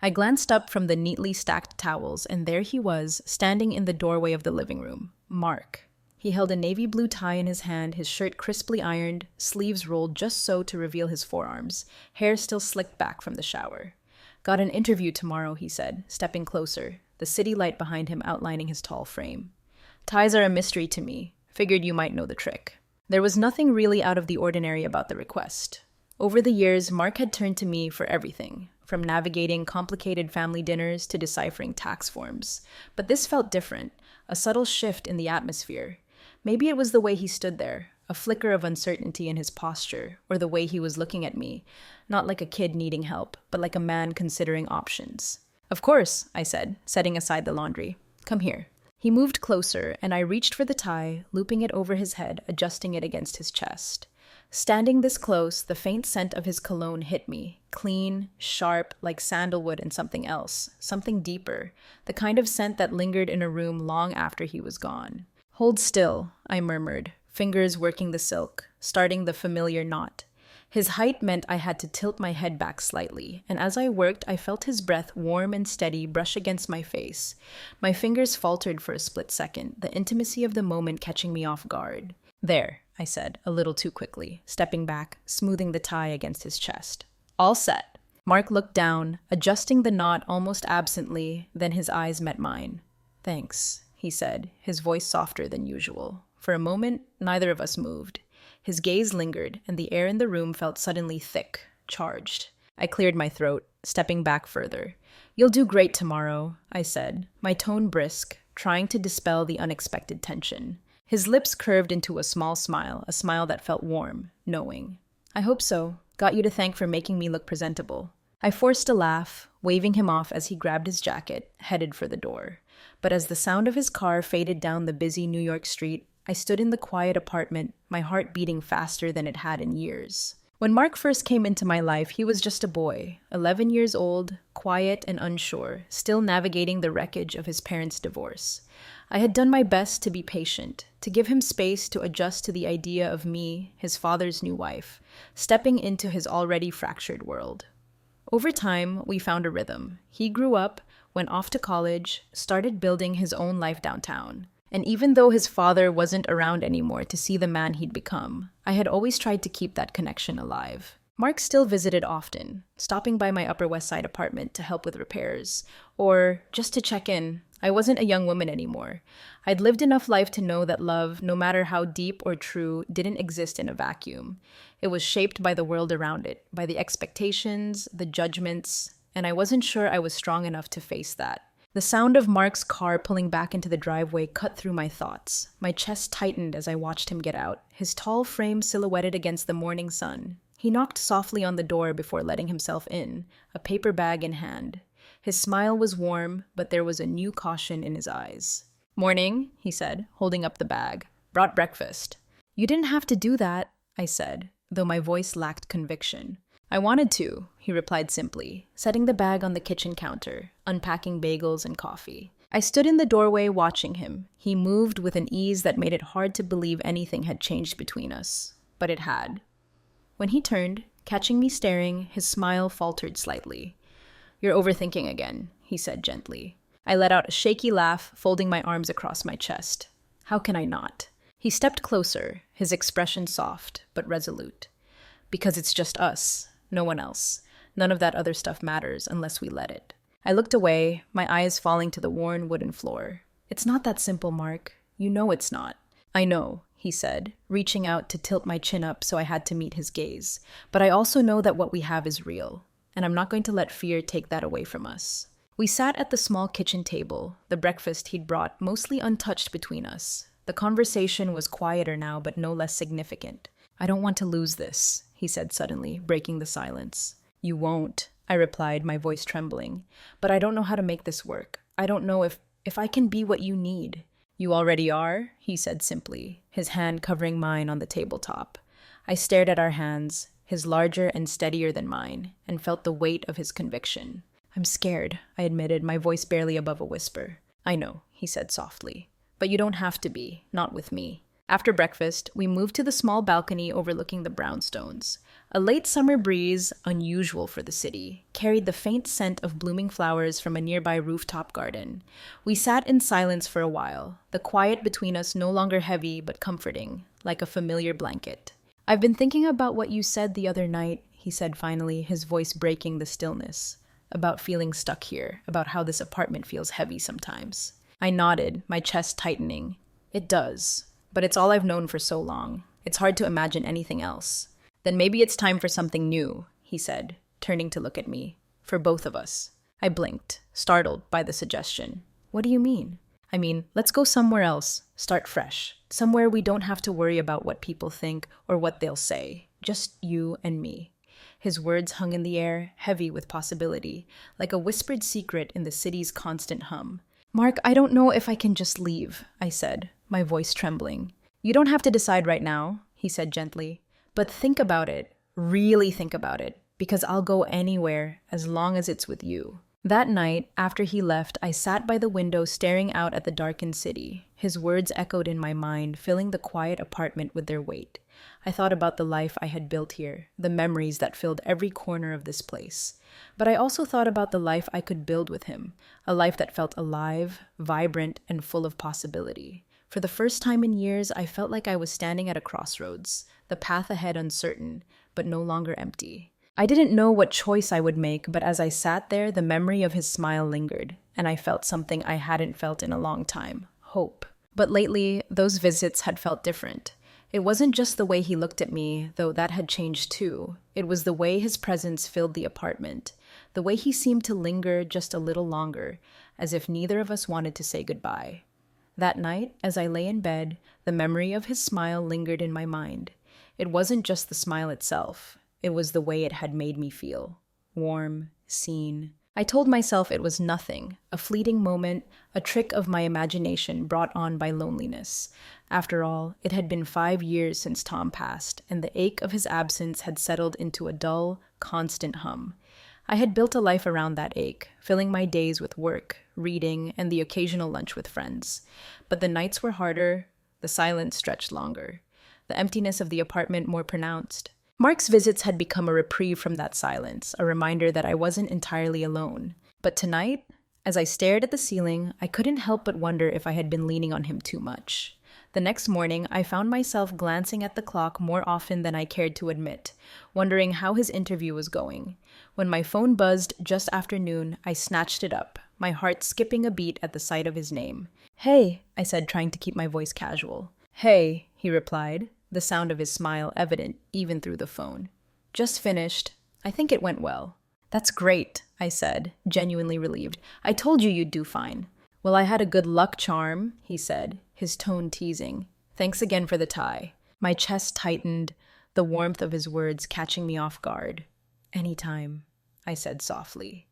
I glanced up from the neatly stacked towels, and there he was, standing in the doorway of the living room. Mark. He held a navy blue tie in his hand, his shirt crisply ironed, sleeves rolled just so to reveal his forearms, hair still slicked back from the shower. Got an interview tomorrow, he said, stepping closer, the city light behind him outlining his tall frame. Ties are a mystery to me. Figured you might know the trick. There was nothing really out of the ordinary about the request. Over the years, Mark had turned to me for everything, from navigating complicated family dinners to deciphering tax forms. But this felt different, a subtle shift in the atmosphere. Maybe it was the way he stood there, a flicker of uncertainty in his posture, or the way he was looking at me, not like a kid needing help, but like a man considering options. Of course, I said, setting aside the laundry. Come here. He moved closer, and I reached for the tie, looping it over his head, adjusting it against his chest. Standing this close, the faint scent of his cologne hit me, clean, sharp, like sandalwood and something else, something deeper, the kind of scent that lingered in a room long after he was gone. Hold still, I murmured, fingers working the silk, starting the familiar knot. His height meant I had to tilt my head back slightly, and as I worked, I felt his breath warm and steady brush against my face. My fingers faltered for a split second, the intimacy of the moment catching me off guard. There, I said, a little too quickly, stepping back, smoothing the tie against his chest. All set. Mark looked down, adjusting the knot almost absently, then his eyes met mine. Thanks, he said, his voice softer than usual. For a moment, neither of us moved. His gaze lingered, and the air in the room felt suddenly thick, charged. I cleared my throat, stepping back further. You'll do great tomorrow, I said, my tone brisk, trying to dispel the unexpected tension. His lips curved into a small smile, a smile that felt warm, knowing. I hope so. Got you to thank for making me look presentable. I forced a laugh, waving him off as he grabbed his jacket, headed for the door. But as the sound of his car faded down the busy New York street, I stood in the quiet apartment, my heart beating faster than it had in years. When Mark first came into my life, he was just a boy, 11 years old, quiet and unsure, still navigating the wreckage of his parents' divorce. I had done my best to be patient, to give him space to adjust to the idea of me, his father's new wife, stepping into his already fractured world. Over time, we found a rhythm. He grew up, went off to college, started building his own life downtown. And even though his father wasn't around anymore to see the man he'd become, I had always tried to keep that connection alive. Mark still visited often, stopping by my Upper West Side apartment to help with repairs, or just to check in. I wasn't a young woman anymore. I'd lived enough life to know that love, no matter how deep or true, didn't exist in a vacuum. It was shaped by the world around it, by the expectations, the judgments, and I wasn't sure I was strong enough to face that. The sound of Mark's car pulling back into the driveway cut through my thoughts. My chest tightened as I watched him get out, his tall frame silhouetted against the morning sun. He knocked softly on the door before letting himself in, a paper bag in hand. His smile was warm, but there was a new caution in his eyes. "Morning," he said, holding up the bag. "Brought breakfast." "You didn't have to do that," I said, though my voice lacked conviction. "I wanted to," he replied simply, setting the bag on the kitchen counter, unpacking bagels and coffee. I stood in the doorway watching him. He moved with an ease that made it hard to believe anything had changed between us. But it had. When he turned, catching me staring, his smile faltered slightly. "You're overthinking again," he said gently. I let out a shaky laugh, folding my arms across my chest. How can I not? He stepped closer, his expression soft, but resolute. "Because it's just us. No one else. None of that other stuff matters unless we let it." I looked away, my eyes falling to the worn wooden floor. "It's not that simple, Mark. You know it's not." "I know," he said, reaching out to tilt my chin up so I had to meet his gaze. "But I also know that what we have is real, and I'm not going to let fear take that away from us." We sat at the small kitchen table, the breakfast he'd brought mostly untouched between us. The conversation was quieter now, but no less significant. "I don't want to lose this," he said suddenly, breaking the silence. "You won't," I replied, my voice trembling. "But I don't know how to make this work. I don't know if I can be what you need." "You already are," he said simply, his hand covering mine on the tabletop. I stared at our hands, his larger and steadier than mine, and felt the weight of his conviction. "I'm scared," I admitted, my voice barely above a whisper. "I know," he said softly. "But you don't have to be, not with me." After breakfast, we moved to the small balcony overlooking the brownstones. A late summer breeze, unusual for the city, carried the faint scent of blooming flowers from a nearby rooftop garden. We sat in silence for a while, the quiet between us no longer heavy but comforting, like a familiar blanket. "I've been thinking about what you said the other night," he said finally, his voice breaking the stillness. "About feeling stuck here, about how this apartment feels heavy sometimes." I nodded, my chest tightening. "It does. But it's all I've known for so long. It's hard to imagine anything else." "Then maybe it's time for something new," he said, turning to look at me. "For both of us." I blinked, startled by the suggestion. "What do you mean?" "I mean, let's go somewhere else, start fresh. Somewhere we don't have to worry about what people think or what they'll say. Just you and me." His words hung in the air, heavy with possibility, like a whispered secret in the city's constant hum. "Mark, I don't know if I can just leave," I said, my voice trembling. "You don't have to decide right now," he said gently. "But think about it, really think about it, because I'll go anywhere as long as it's with you." That night, after he left, I sat by the window staring out at the darkened city. His words echoed in my mind, filling the quiet apartment with their weight. I thought about the life I had built here, the memories that filled every corner of this place. But I also thought about the life I could build with him, a life that felt alive, vibrant, and full of possibility. For the first time in years, I felt like I was standing at a crossroads, the path ahead uncertain, but no longer empty. I didn't know what choice I would make, but as I sat there, the memory of his smile lingered, and I felt something I hadn't felt in a long time: hope. But lately, those visits had felt different. It wasn't just the way he looked at me, though that had changed too. It was the way his presence filled the apartment, the way he seemed to linger just a little longer, as if neither of us wanted to say goodbye. That night, as I lay in bed, the memory of his smile lingered in my mind. It wasn't just the smile itself. It was the way it had made me feel. Warm, seen. I told myself it was nothing, a fleeting moment, a trick of my imagination brought on by loneliness. After all, it had been 5 years since Tom passed, and the ache of his absence had settled into a dull, constant hum. I had built a life around that ache, filling my days with work, reading, and the occasional lunch with friends. But the nights were harder, the silence stretched longer, the emptiness of the apartment more pronounced. Mark's visits had become a reprieve from that silence, a reminder that I wasn't entirely alone. But tonight, as I stared at the ceiling, I couldn't help but wonder if I had been leaning on him too much. The next morning, I found myself glancing at the clock more often than I cared to admit, wondering how his interview was going. When my phone buzzed just after noon, I snatched it up, my heart skipping a beat at the sight of his name. "Hey," I said, trying to keep my voice casual. "Hey," he replied, the sound of his smile evident even through the phone. "Just finished. I think it went well." "That's great," I said, genuinely relieved. "I told you you'd do fine." "Well, I had a good luck charm," he said, his tone teasing. "Thanks again for the tie." My chest tightened, the warmth of his words catching me off guard. "Anytime," I said softly.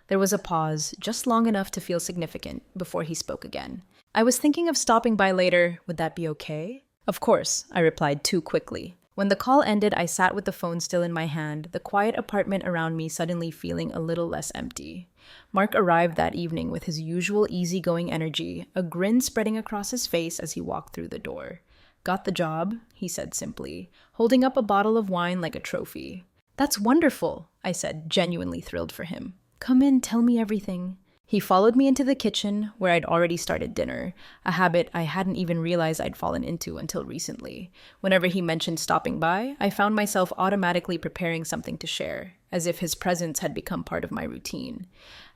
There was a pause, just long enough to feel significant, before he spoke again. "I was thinking of stopping by later. Would that be okay?" "Of course," I replied too quickly. When the call ended, I sat with the phone still in my hand, the quiet apartment around me suddenly feeling a little less empty. Mark arrived that evening with his usual easygoing energy, a grin spreading across his face as he walked through the door. "Got the job," he said simply, holding up a bottle of wine like a trophy. "That's wonderful," I said, genuinely thrilled for him. "Come in, tell me everything." He followed me into the kitchen, where I'd already started dinner, a habit I hadn't even realized I'd fallen into until recently. Whenever he mentioned stopping by, I found myself automatically preparing something to share, as if his presence had become part of my routine.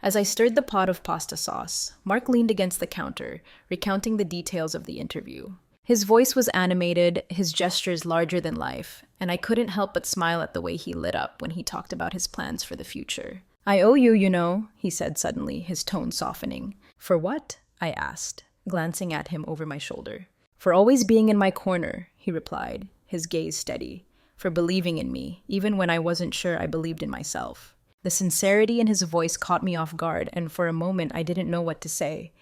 As I stirred the pot of pasta sauce, Mark leaned against the counter, recounting the details of the interview. His voice was animated, his gestures larger than life, and I couldn't help but smile at the way he lit up when he talked about his plans for the future. "I owe you, you know," he said suddenly, his tone softening. "For what?" I asked, glancing at him over my shoulder. "For always being in my corner," he replied, his gaze steady. "For believing in me, even when I wasn't sure I believed in myself." The sincerity in his voice caught me off guard, and for a moment I didn't know what to say.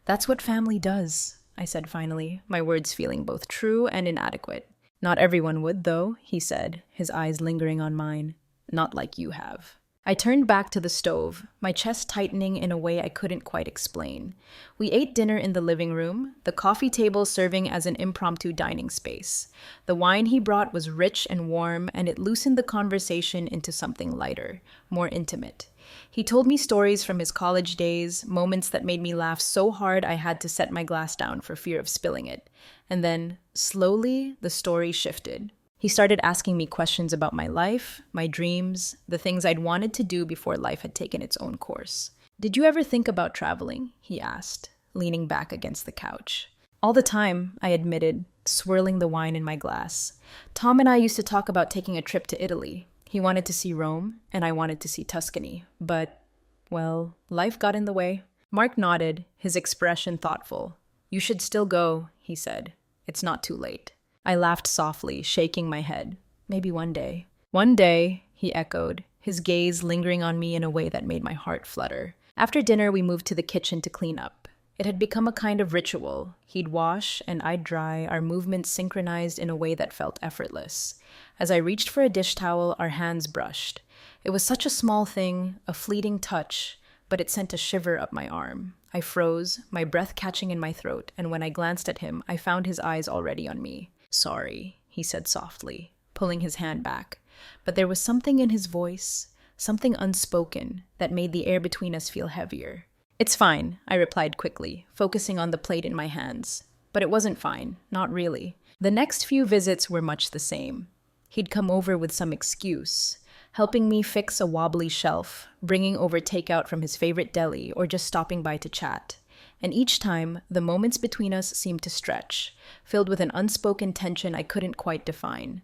"That's what family does," I said finally, my words feeling both true and inadequate. "Not everyone would, though," he said, his eyes lingering on mine. "Not like you have." I turned back to the stove, my chest tightening in a way I couldn't quite explain. We ate dinner in the living room, the coffee table serving as an impromptu dining space. The wine he brought was rich and warm, and it loosened the conversation into something lighter, more intimate. He told me stories from his college days, moments that made me laugh so hard I had to set my glass down for fear of spilling it. And then, slowly, the story shifted. He started asking me questions about my life, my dreams, the things I'd wanted to do before life had taken its own course. "Did you ever think about traveling?" he asked, leaning back against the couch. "All the time," I admitted, swirling the wine in my glass. "Tom and I used to talk about taking a trip to Italy. He wanted to see Rome, and I wanted to see Tuscany. But, well, life got in the way." Mark nodded, his expression thoughtful. "You should still go," he said. "It's not too late." I laughed softly, shaking my head. "Maybe one day." "One day," he echoed, his gaze lingering on me in a way that made my heart flutter. After dinner, we moved to the kitchen to clean up. It had become a kind of ritual. He'd wash, and I'd dry, our movements synchronized in a way that felt effortless. As I reached for a dish towel, our hands brushed. It was such a small thing, a fleeting touch, but it sent a shiver up my arm. I froze, my breath catching in my throat, and when I glanced at him, I found his eyes already on me. "Sorry," he said softly, pulling his hand back. But there was something in his voice, something unspoken, that made the air between us feel heavier. "It's fine," I replied quickly, focusing on the plate in my hands. But it wasn't fine, not really. The next few visits were much the same. He'd come over with some excuse, helping me fix a wobbly shelf, bringing over takeout from his favorite deli, or just stopping by to chat. And each time, the moments between us seemed to stretch, filled with an unspoken tension I couldn't quite define.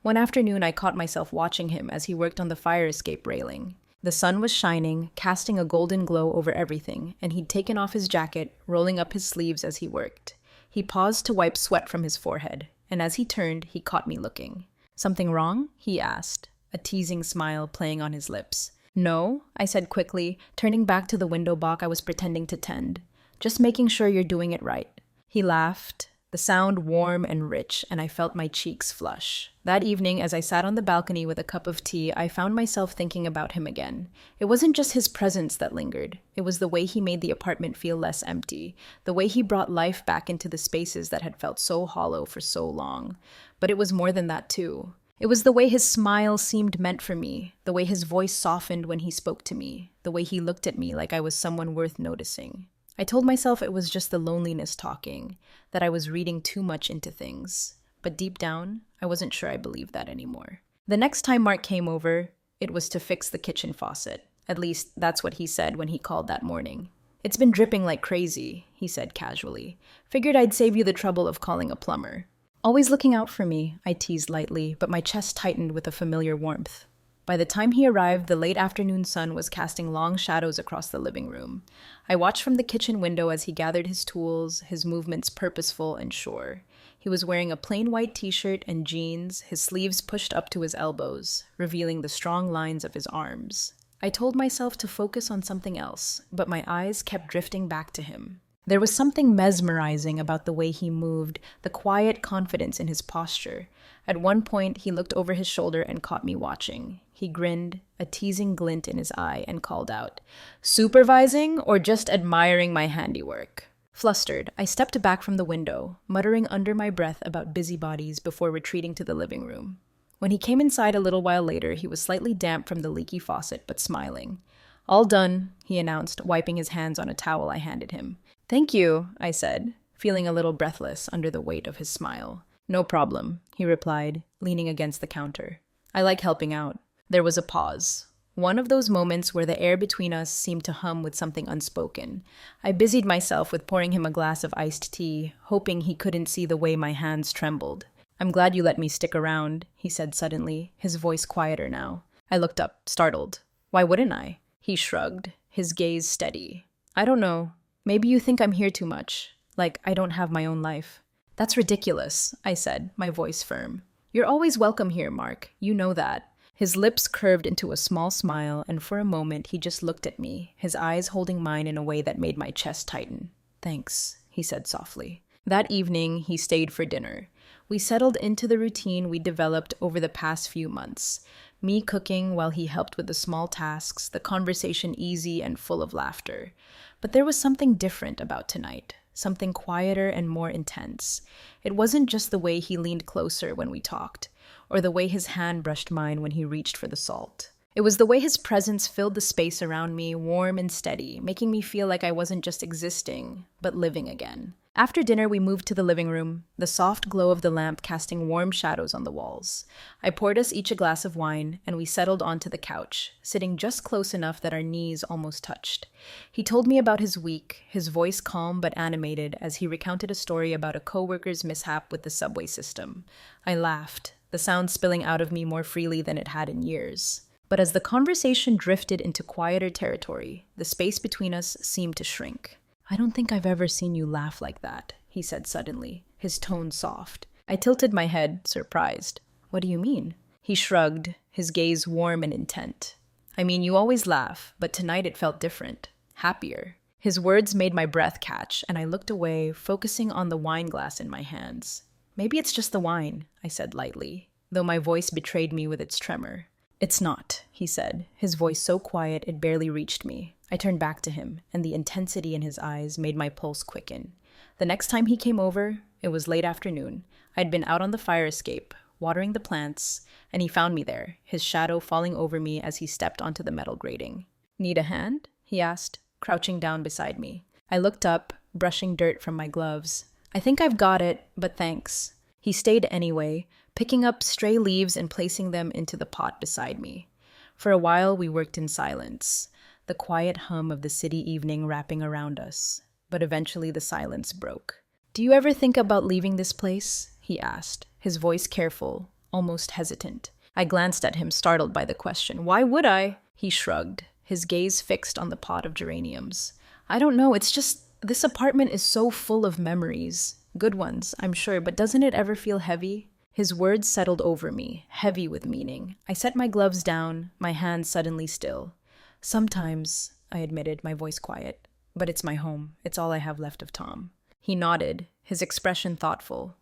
One afternoon, I caught myself watching him as he worked on the fire escape railing. The sun was shining, casting a golden glow over everything, and he'd taken off his jacket, rolling up his sleeves as he worked. He paused to wipe sweat from his forehead, and as he turned, he caught me looking. "Something wrong?" he asked, a teasing smile playing on his lips. "No," I said quickly, turning back to the window box I was pretending to tend. "Just making sure you're doing it right." He laughed, the sound warm and rich, and I felt my cheeks flush. That evening, as I sat on the balcony with a cup of tea, I found myself thinking about him again. It wasn't just his presence that lingered. It was the way he made the apartment feel less empty, the way he brought life back into the spaces that had felt so hollow for so long. But it was more than that, too. It was the way his smile seemed meant for me, the way his voice softened when he spoke to me, the way he looked at me like I was someone worth noticing. I told myself it was just the loneliness talking, that I was reading too much into things. But deep down, I wasn't sure I believed that anymore. The next time Mark came over, it was to fix the kitchen faucet. At least, that's what he said when he called that morning. "It's been dripping like crazy," he said casually. "Figured I'd save you the trouble of calling a plumber." "Always looking out for me," I teased lightly, but my chest tightened with a familiar warmth. By the time he arrived, the late afternoon sun was casting long shadows across the living room. I watched from the kitchen window as he gathered his tools, his movements purposeful and sure. He was wearing a plain white t-shirt and jeans, his sleeves pushed up to his elbows, revealing the strong lines of his arms. I told myself to focus on something else, but my eyes kept drifting back to him. There was something mesmerizing about the way he moved, the quiet confidence in his posture. At one point, he looked over his shoulder and caught me watching. He grinned, a teasing glint in his eye, and called out, "Supervising or just admiring my handiwork?" Flustered, I stepped back from the window, muttering under my breath about busybodies before retreating to the living room. When he came inside a little while later, he was slightly damp from the leaky faucet, but smiling. "All done," he announced, wiping his hands on a towel I handed him. "Thank you," I said, feeling a little breathless under the weight of his smile. "No problem," he replied, leaning against the counter. "I like helping out." There was a pause. One of those moments where the air between us seemed to hum with something unspoken. I busied myself with pouring him a glass of iced tea, hoping he couldn't see the way my hands trembled. "I'm glad you let me stick around," he said suddenly, his voice quieter now. I looked up, startled. "Why wouldn't I?" He shrugged, his gaze steady. "I don't know. Maybe you think I'm here too much. Like I don't have my own life." "That's ridiculous," I said, my voice firm. "You're always welcome here, Mark. You know that." His lips curved into a small smile, and for a moment he just looked at me, his eyes holding mine in a way that made my chest tighten. "Thanks," he said softly. That evening, he stayed for dinner. We settled into the routine we developed over the past few months. Me cooking while he helped with the small tasks, the conversation easy and full of laughter. But there was something different about tonight, something quieter and more intense. It wasn't just the way he leaned closer when we talked, or the way his hand brushed mine when he reached for the salt. It was the way his presence filled the space around me, warm and steady, making me feel like I wasn't just existing, but living again. After dinner, we moved to the living room, the soft glow of the lamp casting warm shadows on the walls. I poured us each a glass of wine, and we settled onto the couch, sitting just close enough that our knees almost touched. He told me about his week, his voice calm but animated as he recounted a story about a coworker's mishap with the subway system. I laughed, the sound spilling out of me more freely than it had in years. But as the conversation drifted into quieter territory, the space between us seemed to shrink. "I don't think I've ever seen you laugh like that," he said suddenly, his tone soft. I tilted my head, surprised. "What do you mean?" He shrugged, his gaze warm and intent. "I mean, you always laugh, but tonight it felt different, happier." His words made my breath catch, and I looked away, focusing on the wine glass in my hands. "Maybe it's just the wine," I said lightly, though my voice betrayed me with its tremor. "It's not," he said, his voice so quiet it barely reached me. I turned back to him, and the intensity in his eyes made my pulse quicken. The next time he came over, it was late afternoon. I'd been out on the fire escape, watering the plants, and he found me there, his shadow falling over me as he stepped onto the metal grating. "Need a hand?" he asked, crouching down beside me. I looked up, brushing dirt from my gloves. "I think I've got it, but thanks." He stayed anyway, picking up stray leaves and placing them into the pot beside me. For a while, we worked in silence, the quiet hum of the city evening wrapping around us. But eventually the silence broke. "Do you ever think about leaving this place?" he asked, his voice careful, almost hesitant. I glanced at him, startled by the question. "Why would I?" He shrugged, his gaze fixed on the pot of geraniums. "I don't know, it's just this apartment is so full of memories. Good ones, I'm sure, but doesn't it ever feel heavy?" His words settled over me, heavy with meaning. I set my gloves down, my hands suddenly still. "Sometimes," I admitted, my voice quiet, "but it's my home. It's all I have left of Tom." He nodded, his expression thoughtful.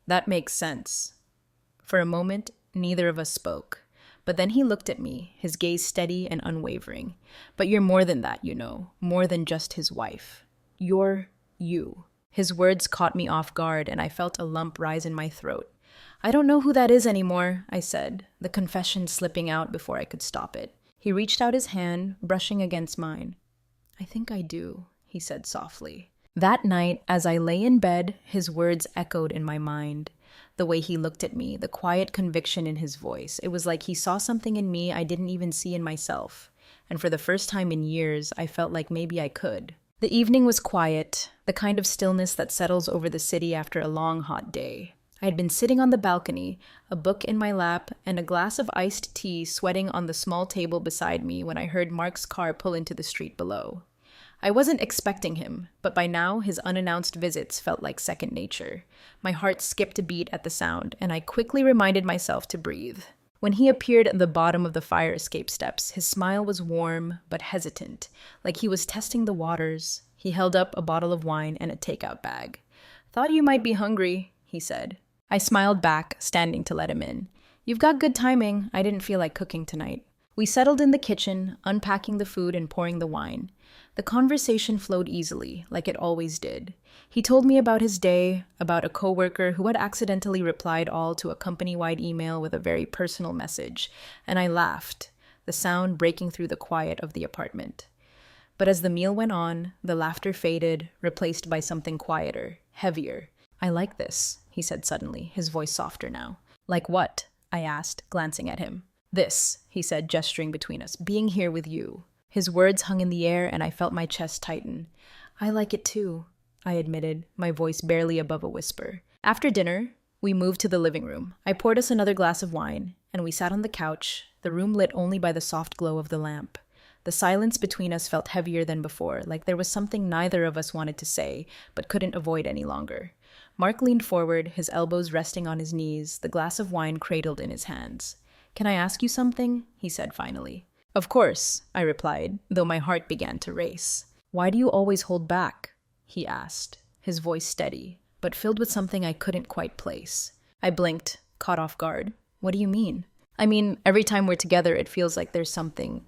"That makes sense." For a moment, neither of us spoke. But then he looked at me, his gaze steady and unwavering. "But you're more than that, you know, more than just his wife. You're you." His words caught me off guard, and I felt a lump rise in my throat. "I don't know who that is anymore," I said, the confession slipping out before I could stop it. He reached out his hand, brushing against mine. "I think I do," he said softly. That night, as I lay in bed, his words echoed in my mind. The way he looked at me, the quiet conviction in his voice, it was like he saw something in me I didn't even see in myself. And for the first time in years, I felt like maybe I could. The evening was quiet, the kind of stillness that settles over the city after a long, hot day. I had been sitting on the balcony, a book in my lap, and a glass of iced tea sweating on the small table beside me when I heard Mark's car pull into the street below. I wasn't expecting him, but by now his unannounced visits felt like second nature. My heart skipped a beat at the sound, and I quickly reminded myself to breathe. When he appeared at the bottom of the fire escape steps, his smile was warm but hesitant, like he was testing the waters. He held up a bottle of wine and a takeout bag. "Thought you might be hungry," he said. I smiled back, standing to let him in. "You've got good timing. I didn't feel like cooking tonight." We settled in the kitchen, unpacking the food and pouring the wine. The conversation flowed easily, like it always did. He told me about his day, about a coworker who had accidentally replied all to a company-wide email with a very personal message, and I laughed, the sound breaking through the quiet of the apartment. But as the meal went on, the laughter faded, replaced by something quieter, heavier. "I like this," he said suddenly, his voice softer now. "Like what?" I asked, glancing at him. "This," he said, gesturing between us, "being here with you." His words hung in the air, and I felt my chest tighten. "I like it too," I admitted, my voice barely above a whisper. After dinner, we moved to the living room. I poured us another glass of wine, and we sat on the couch, the room lit only by the soft glow of the lamp. The silence between us felt heavier than before, like there was something neither of us wanted to say, but couldn't avoid any longer. Mark leaned forward, his elbows resting on his knees, the glass of wine cradled in his hands. "Can I ask you something?" he said finally. "Of course," I replied, though my heart began to race. "Why do you always hold back?" he asked, his voice steady, but filled with something I couldn't quite place. I blinked, caught off guard. "What do you mean?" I mean, every time we're together, it feels like there's something,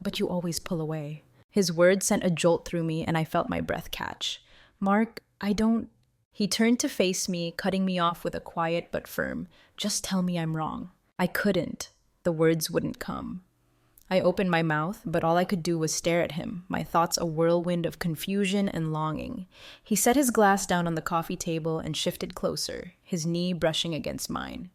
but you always pull away. His words sent a jolt through me, and I felt my breath catch. Mark, I don't. He turned to face me, cutting me off with a quiet but firm, "Just tell me I'm wrong." I couldn't. The words wouldn't come. I opened my mouth, but all I could do was stare at him, my thoughts a whirlwind of confusion and longing. He set his glass down on the coffee table and shifted closer, his knee brushing against mine.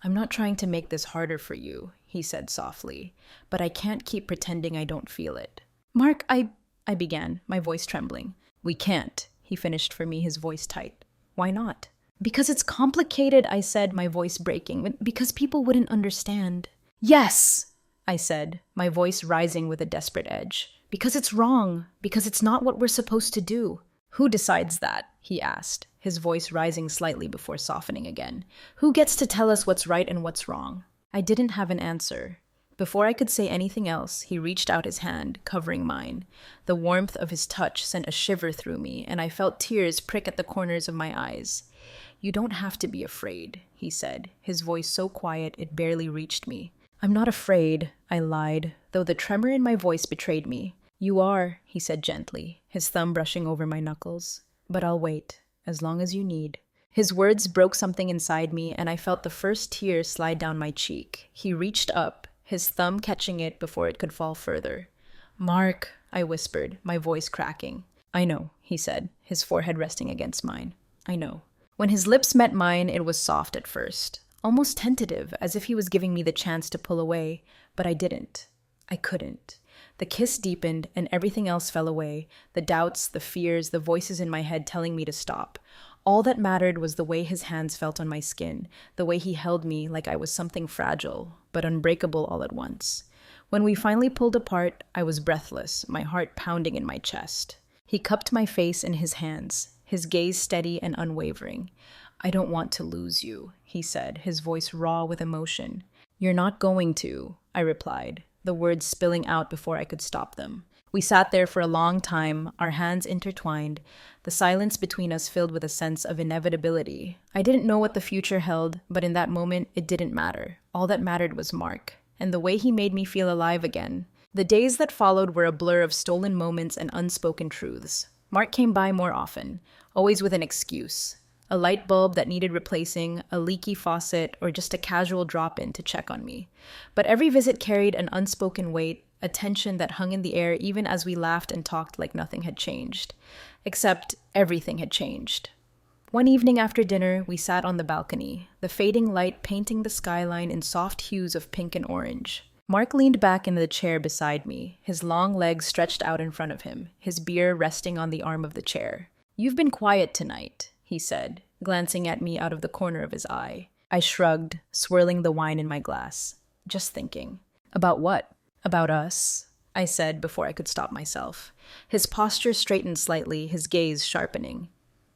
"I'm not trying to make this harder for you," he said softly, "but I can't keep pretending I don't feel it." "Mark, I began, my voice trembling. "We can't," he finished for me, his voice tight. "Why not?" "Because it's complicated," I said, my voice breaking. "Because people wouldn't understand." "Yes!" I said, my voice rising with a desperate edge. "Because it's wrong. Because it's not what we're supposed to do." "Who decides that?" he asked, his voice rising slightly before softening again. "Who gets to tell us what's right and what's wrong?" I didn't have an answer. Before I could say anything else, he reached out his hand, covering mine. The warmth of his touch sent a shiver through me, and I felt tears prick at the corners of my eyes. "You don't have to be afraid," he said, his voice so quiet it barely reached me. "I'm not afraid," I lied, though the tremor in my voice betrayed me. "You are," he said gently, his thumb brushing over my knuckles. "But I'll wait, as long as you need." His words broke something inside me, and I felt the first tear slide down my cheek. He reached up, his thumb catching it before it could fall further. "Mark," I whispered, my voice cracking. "I know," he said, his forehead resting against mine. "I know." When his lips met mine, it was soft at first, almost tentative, as if he was giving me the chance to pull away, but I didn't. I couldn't. The kiss deepened, and everything else fell away, the doubts, the fears, the voices in my head telling me to stop. All that mattered was the way his hands felt on my skin, the way he held me like I was something fragile, but unbreakable all at once. When we finally pulled apart, I was breathless, my heart pounding in my chest. He cupped my face in his hands, his gaze steady and unwavering. "I don't want to lose you," he said, his voice raw with emotion. "You're not going to," I replied, the words spilling out before I could stop them. We sat there for a long time, our hands intertwined, the silence between us filled with a sense of inevitability. I didn't know what the future held, but in that moment, it didn't matter. All that mattered was Mark, and the way he made me feel alive again. The days that followed were a blur of stolen moments and unspoken truths. Mark came by more often, always with an excuse. A light bulb that needed replacing, a leaky faucet, or just a casual drop-in to check on me. But every visit carried an unspoken weight, a tension that hung in the air even as we laughed and talked like nothing had changed. Except everything had changed. One evening after dinner, we sat on the balcony, the fading light painting the skyline in soft hues of pink and orange. Mark leaned back in the chair beside me, his long legs stretched out in front of him, his beer resting on the arm of the chair. "You've been quiet tonight," he said, glancing at me out of the corner of his eye. I shrugged, swirling the wine in my glass. "Just thinking." "About what?" "About us," I said before I could stop myself. His posture straightened slightly, his gaze sharpening.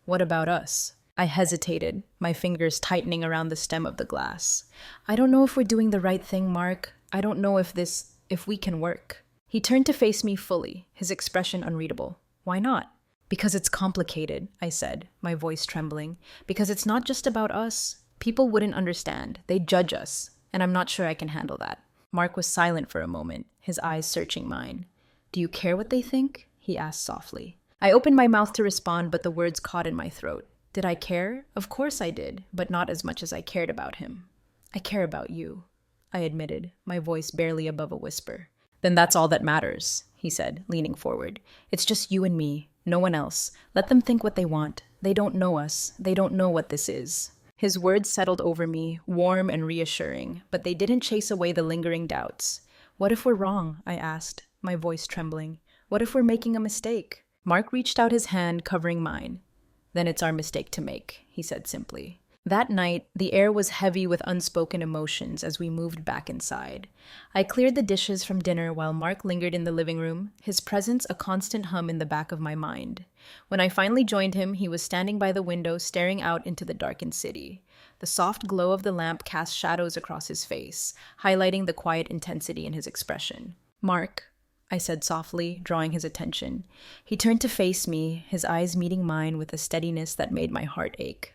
"What about us?" I hesitated, my fingers tightening around the stem of the glass. "I don't know if we're doing the right thing, Mark. I don't know if we can work." He turned to face me fully, his expression unreadable. "Why not?" "Because it's complicated," I said, my voice trembling. "Because it's not just about us. People wouldn't understand. They'd judge us, and I'm not sure I can handle that." Mark was silent for a moment, his eyes searching mine. "Do you care what they think?" he asked softly. I opened my mouth to respond, but the words caught in my throat. Did I care? Of course I did, but not as much as I cared about him. "I care about you," I admitted, my voice barely above a whisper. "Then that's all that matters," he said, leaning forward. "It's just you and me, no one else. Let them think what they want. They don't know us. They don't know what this is." His words settled over me, warm and reassuring, but they didn't chase away the lingering doubts. "What if we're wrong?" I asked, my voice trembling. "What if we're making a mistake?" Mark reached out his hand, covering mine. "Then it's our mistake to make," he said simply. That night, the air was heavy with unspoken emotions as we moved back inside. I cleared the dishes from dinner while Mark lingered in the living room, his presence a constant hum in the back of my mind. When I finally joined him, he was standing by the window staring out into the darkened city. The soft glow of the lamp cast shadows across his face, highlighting the quiet intensity in his expression. "Mark," I said softly, drawing his attention. He turned to face me, his eyes meeting mine with a steadiness that made my heart ache.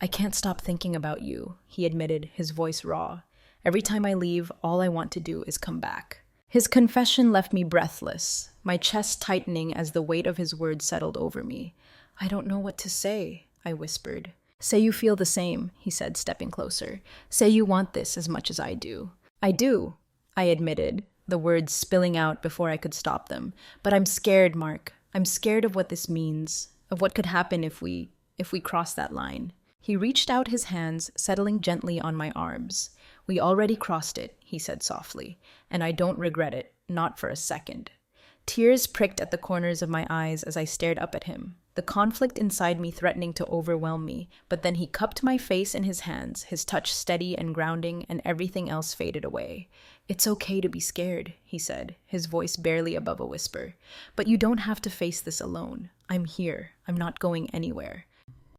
"I can't stop thinking about you," he admitted, his voice raw. Every time I leave, all I want to do is come back." His confession left me breathless, my chest tightening as the weight of his words settled over me. "I don't know what to say," I whispered. "Say you feel the same," he said, stepping closer. "Say you want this as much as I do." "I do," I admitted, the words spilling out before I could stop them. "But I'm scared, Mark. I'm scared of what this means, of what could happen if we cross that line." He reached out his hands, settling gently on my arms. "We already crossed it," he said softly, "and I don't regret it, not for a second." Tears pricked at the corners of my eyes as I stared up at him, the conflict inside me threatening to overwhelm me, but then he cupped my face in his hands, his touch steady and grounding, and everything else faded away. "It's okay to be scared," he said, his voice barely above a whisper. "But you don't have to face this alone. I'm here. I'm not going anywhere."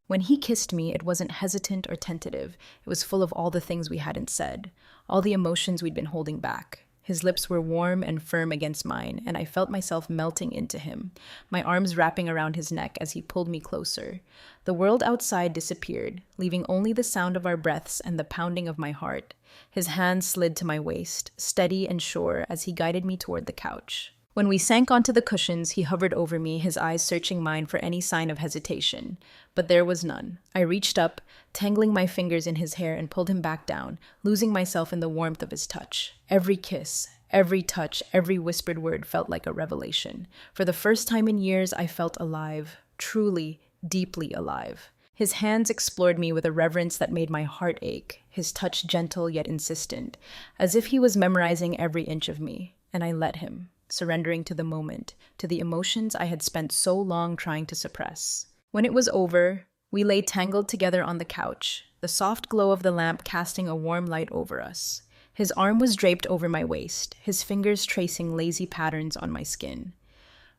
When he kissed me, it wasn't hesitant or tentative. It was full of all the things we hadn't said, all the emotions we'd been holding back. His lips were warm and firm against mine, and I felt myself melting into him, my arms wrapping around his neck as he pulled me closer. The world outside disappeared, leaving only the sound of our breaths and the pounding of my heart. His hand slid to my waist, steady and sure, as he guided me toward the couch. When we sank onto the cushions, he hovered over me, his eyes searching mine for any sign of hesitation. But there was none. I reached up, tangling my fingers in his hair, and pulled him back down, losing myself in the warmth of his touch. Every kiss, every touch, every whispered word felt like a revelation. For the first time in years, I felt alive, truly, deeply alive. His hands explored me with a reverence that made my heart ache, his touch gentle yet insistent, as if he was memorizing every inch of me. And I let him, surrendering to the moment, to the emotions I had spent so long trying to suppress. When it was over, we lay tangled together on the couch, the soft glow of the lamp casting a warm light over us. His arm was draped over my waist, his fingers tracing lazy patterns on my skin.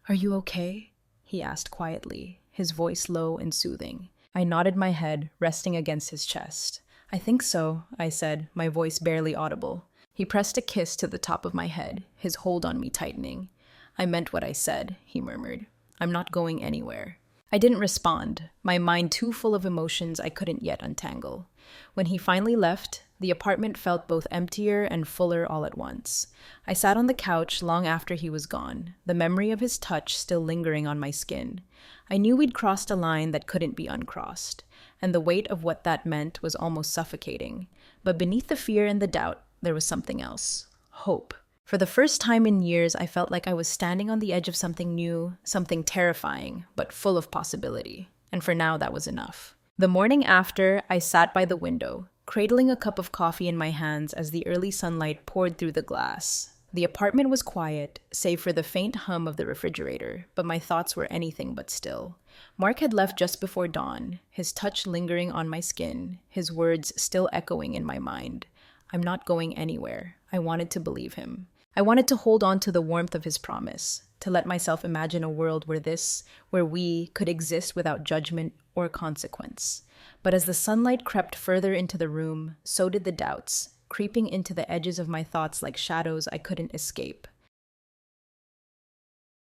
"Are you okay?" he asked quietly, his voice low and soothing. I nodded my head, resting against his chest. "I think so," I said, my voice barely audible. He pressed a kiss to the top of my head, his hold on me tightening. "I meant what I said," he murmured. "I'm not going anywhere." I didn't respond, my mind too full of emotions I couldn't yet untangle. When he finally left, the apartment felt both emptier and fuller all at once. I sat on the couch long after he was gone, the memory of his touch still lingering on my skin. I knew we'd crossed a line that couldn't be uncrossed, and the weight of what that meant was almost suffocating. But beneath the fear and the doubt, there was something else. Hope. For the first time in years, I felt like I was standing on the edge of something new, something terrifying, but full of possibility. And for now, that was enough. The morning after, I sat by the window, cradling a cup of coffee in my hands as the early sunlight poured through the glass. The apartment was quiet, save for the faint hum of the refrigerator, but my thoughts were anything but still. Mark had left just before dawn, his touch lingering on my skin, his words still echoing in my mind. I'm not going anywhere. I wanted to believe him. I wanted to hold on to the warmth of his promise, to let myself imagine a world where we could exist without judgment or consequence. But as the sunlight crept further into the room, so did the doubts, creeping into the edges of my thoughts like shadows I couldn't escape.